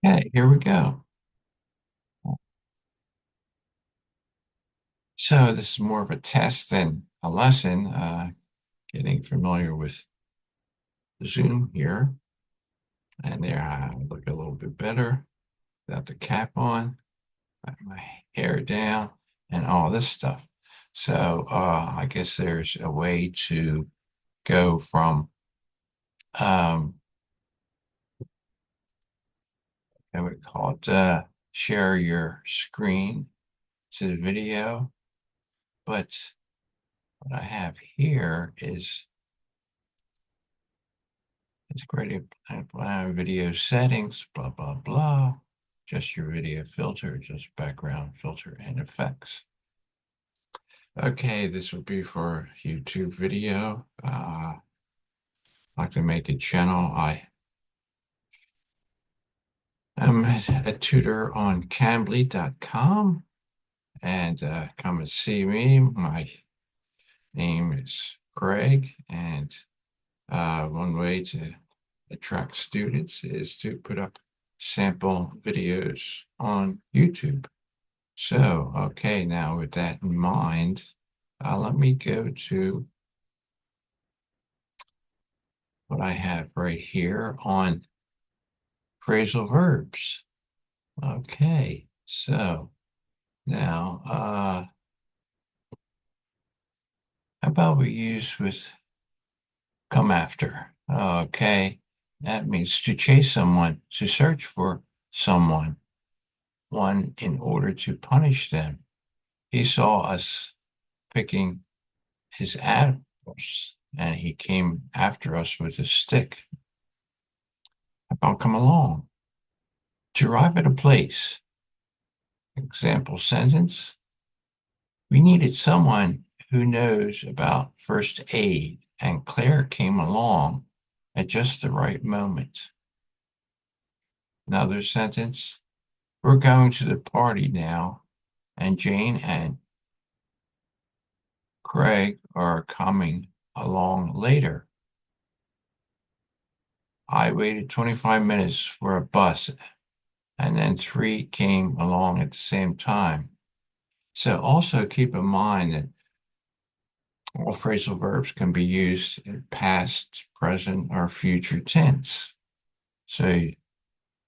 Okay, here we go. So this is more of a test than a lesson, getting familiar with Zoom here. And there I look a little bit better without the cap on, got my hair down, and all this stuff. So I guess there's a way to go from, um, I would call it, share your screen to the video. But what I have here is integrated video settings, blah, blah, blah. Just your video filter, just background filter and effects. Okay, this would be for YouTube video. I'd like to make a channel. I am a tutor on Cambly.com and come and see me. My name is Craig, and one way to attract students is to put up sample videos on YouTube. So, okay, now with that in mind, let me go to what I have right here on phrasal verbs. Okay, so now, how about we use with come after? Okay, that means to chase someone, to search for someone, one in order to punish them. He saw us picking his apples, and he came after us with a stick. How about come along? To arrive at a place. Example sentence. We needed someone who knows about first aid, and Claire came along at just the right moment. Another sentence. We're going to the party now, and Jane and Craig are coming along later. I waited 25 minutes for a bus, and then three came along at the same time. So also keep in mind that all phrasal verbs can be used in past, present, or future tense. So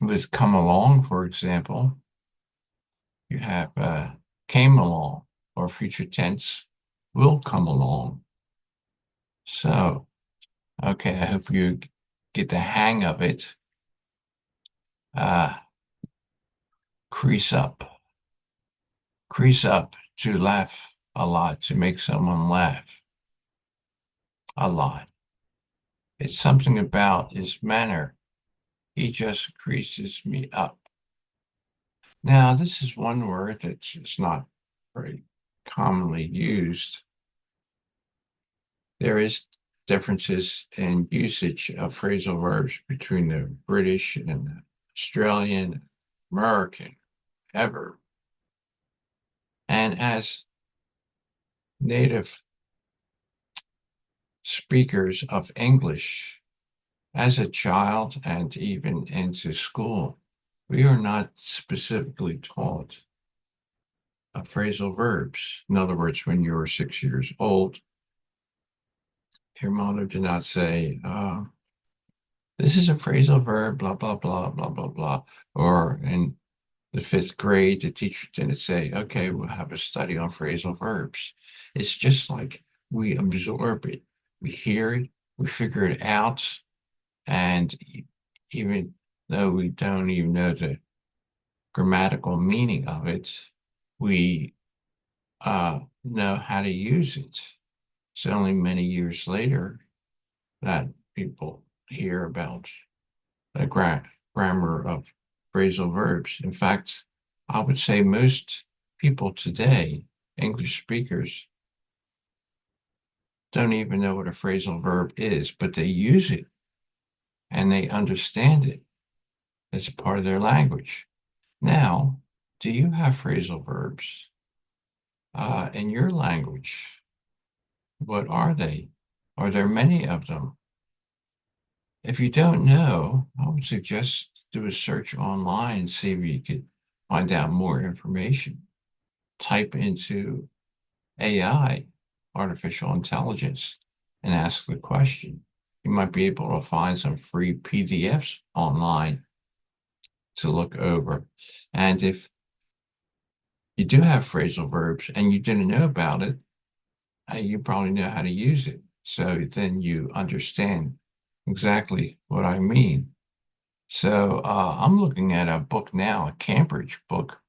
with come along, for example, you have came along, or future tense will come along. So, okay, I hope you get the hang of it. Uh, crease up. Crease up, to laugh a lot, to make someone laugh a lot. It's something about his manner. He just creases me up. Now, this is one word that's not very commonly used. There is differences in usage of phrasal verbs between the British and the Australian, American, ever. And as native speakers of English, as a child and even into school, we are not specifically taught phrasal verbs. In other words, when you were 6 years old, your mother did not say, this is a phrasal verb, blah, blah, blah, blah, blah, blah. Or in the fifth grade, the teacher didn't say, okay, we'll have a study on phrasal verbs. It's just like we absorb it, we hear it, we figure it out. And even though we don't even know the grammatical meaning of it, we know how to use it. It's only many years later that people hear about the grammar of phrasal verbs. In fact, I would say most people today, English speakers, don't even know what a phrasal verb is, but they use it and they understand it as part of their language. Now, do you have phrasal verbs in your language? What are they? Are there many of them? If you don't know, I would suggest do a search online and see if you could find out more information. Type into AI, artificial intelligence, and ask the question. You might be able to find some free PDFs online to look over. And if you do have phrasal verbs and you didn't know about it, you probably know how to use it. So then you understand exactly what I mean. So I'm looking at a book now, a Cambridge book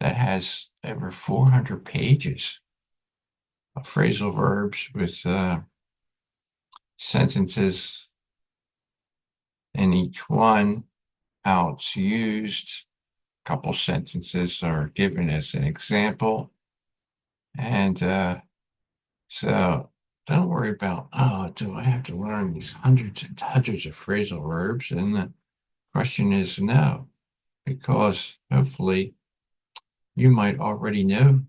that has over 400 pages of phrasal verbs with sentences in each one, how it's used. A couple sentences are given as an example. And so don't worry about, oh, do I have to learn these hundreds and hundreds of phrasal verbs? And the question is no, because hopefully you might already know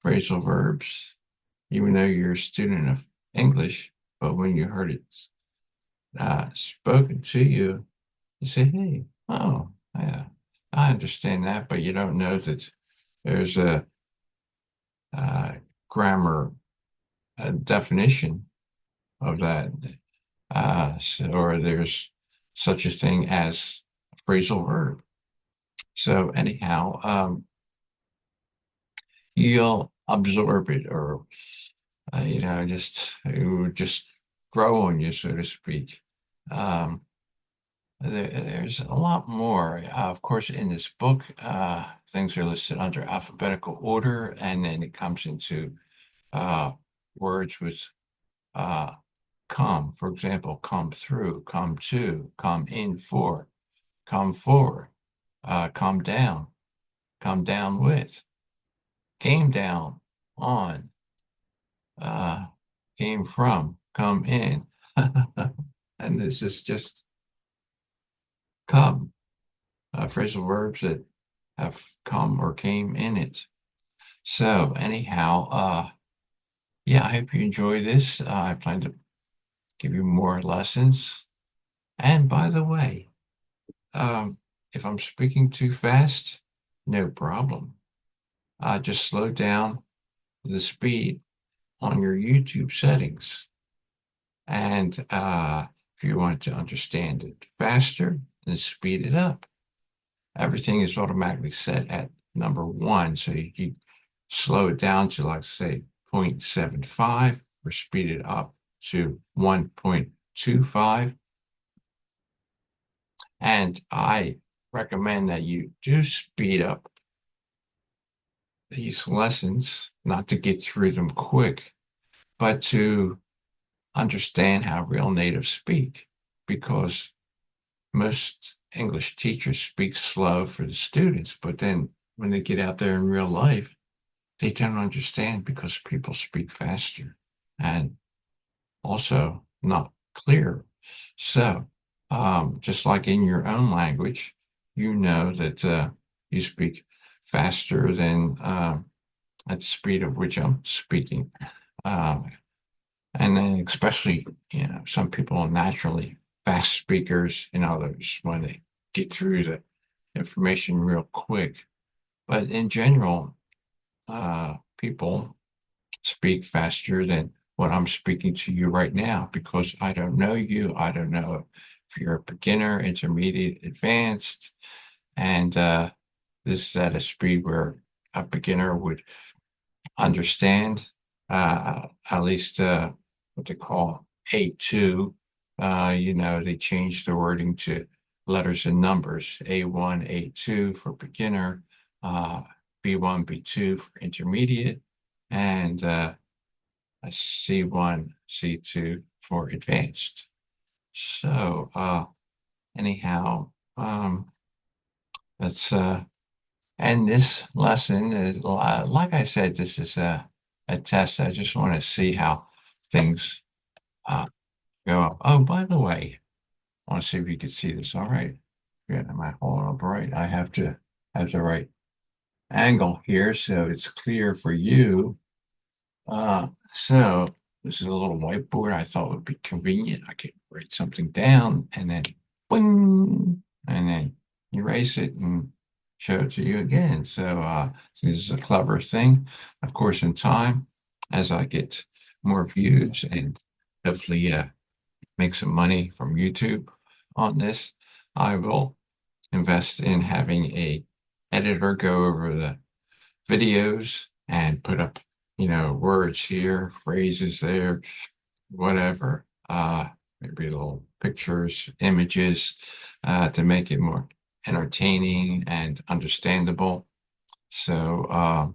phrasal verbs, even though you're a student of English. But when you heard it spoken to you, you say, hey, oh, yeah, I understand that, but you don't know that there's a grammar definition of that, or there's such a thing as a phrasal verb. So anyhow, you'll absorb it, or it would just grow on you, so to speak. Um, there's a lot more. Of course, in this book, things are listed under alphabetical order, and then it comes into words with uh, come, for example, come through, come to, come in for, come for, come down with, came down on, uh, came from, come in. And this is just come, phrasal verbs that have come or came in it. So anyhow, yeah, I hope you enjoy this. I plan to give you more lessons. And by the way, if I'm speaking too fast, no problem. Just slow down the speed on your YouTube settings. And if you want to understand it faster, then speed it up. Everything is automatically set at number 1. So you slow it down to, like, say, 0.75 or speed it up to 1.25. And I recommend that you do speed up these lessons, not to get through them quick, but to understand how real natives speak, because most English teachers speak slow for the students, but then when they get out there in real life, they don't understand because people speak faster and also not clear. So, just like in your own language, you know that you speak faster than at the speed of which I'm speaking. And then especially, some people are naturally fast speakers and others when they get through the information real quick. But in general, people speak faster than what I'm speaking to you right now, because I don't know you. I don't know if you're a beginner, intermediate, advanced. And this is at a speed where a beginner would understand, at least what they call A2. They changed the wording to letters and numbers, A1, A2 for beginner, B1, B2 for intermediate, and a C1, C2 for advanced. So anyhow, that's and this lesson is, like I said, this is a test. I just want to see how things go up. Oh, by the way, I want to see if you can see this. All right. Yeah, am I holding up right? I have to have the right angle here so it's clear for you. So this is a little whiteboard I thought would be convenient. I could write something down and then boing, and then erase it and show it to you again. So this is a clever thing. Of course, in time, as I get more views and hopefully make some money from YouTube on this, I will invest in having a editor go over the videos and put up, words here, phrases there, whatever. Maybe little pictures, images, to make it more entertaining and understandable. So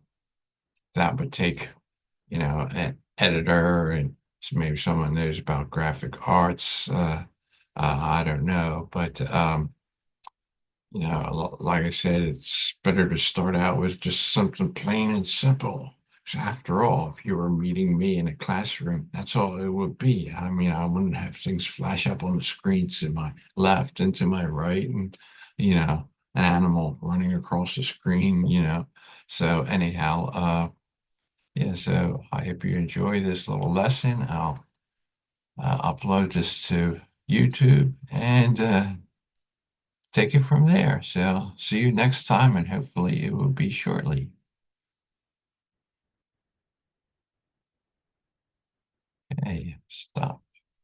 that would take, an editor and maybe someone knows about graphic arts. I don't know, but like I said, it's better to start out with just something plain and simple. 'Cause after all, if you were meeting me in a classroom, that's all it would be. I mean, I wouldn't have things flash up on the screen to my left and to my right, and an animal running across the screen. So anyhow, yeah. So I hope you enjoy this little lesson. I'll upload this to YouTube and take it from there. So see you next time, and hopefully it will be shortly. Okay, stop.